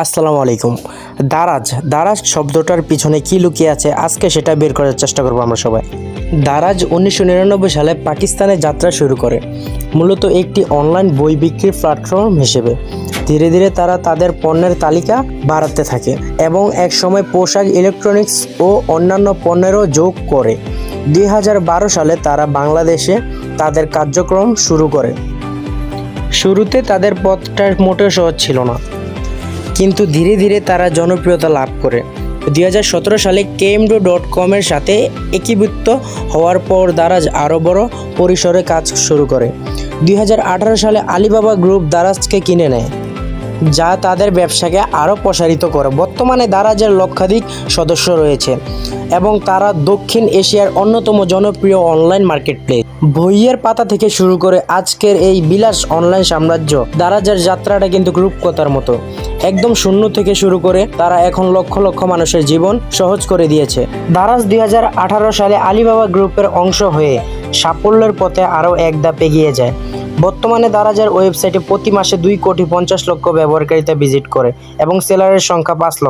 আসসালামু আলাইকুম। দারাজ শব্দটার পিছনে কি লুকিয়ে আছে আজকে সেটা বের করার চেষ্টা করবো আমরা সবাই। দারাজ 1999 সালে পাকিস্তানে যাত্রা শুরু করে, মূলত একটি অনলাইন বই বিক্রির প্ল্যাটফর্ম হিসেবে। ধীরে ধীরে তারা তাদের পণ্যের তালিকা বাড়াতে থাকে এবং একসময় পোশাক, ইলেকট্রনিক্স ও অন্যান্য পণ্যেরও যোগ করে। 2012 সালে তারা বাংলাদেশে তাদের কার্যক্রম শুরু করে। শুরুতে তাদের পথটা মোটেও সহজ ছিল না, কিন্তু ধীরে ধীরে তারা জনপ্রিয়তা লাভ করে। 2017 সালে kmdo.com-এর সাথে একীভূত হওয়ার পর দারাজ আরও বড় পরিসরে কাজ শুরু করে। 2018 সালে আলিবাবা গ্রুপ দারাজকে কিনে নেয়, যা তাদের ব্যবসাকে আরও প্রসারিত করে। বর্তমানে দারাজের লক্ষাধিক সদস্য রয়েছে এবং তারা দক্ষিণ এশিয়ার অন্যতম জনপ্রিয় অনলাইন মার্কেটপ্লেস। বইয়ের পাতা থেকে শুরু করে আজকের এই বিলাস অনলাইন সাম্রাজ্য, দারাজের যাত্রাটা কিন্তু রূপকথার মতো। একদম শূন্য থেকে শুরু করে তারা এখন লক্ষ লক্ষ মানুষের জীবন সহজ করে দিয়েছে। দারাজ 2018 সালে আলিবাবা গ্রুপের অংশ হয়ে সাফল্যের পথে আরও এক ধাপ এগিয়ে যায়। বর্তমানে দারাজের ওয়েবসাইটে প্রতি মাসে 2,50,00,000 ব্যবহারকারীরা ভিজিট করে এবং সেলারের সংখ্যা 5 লক্ষ।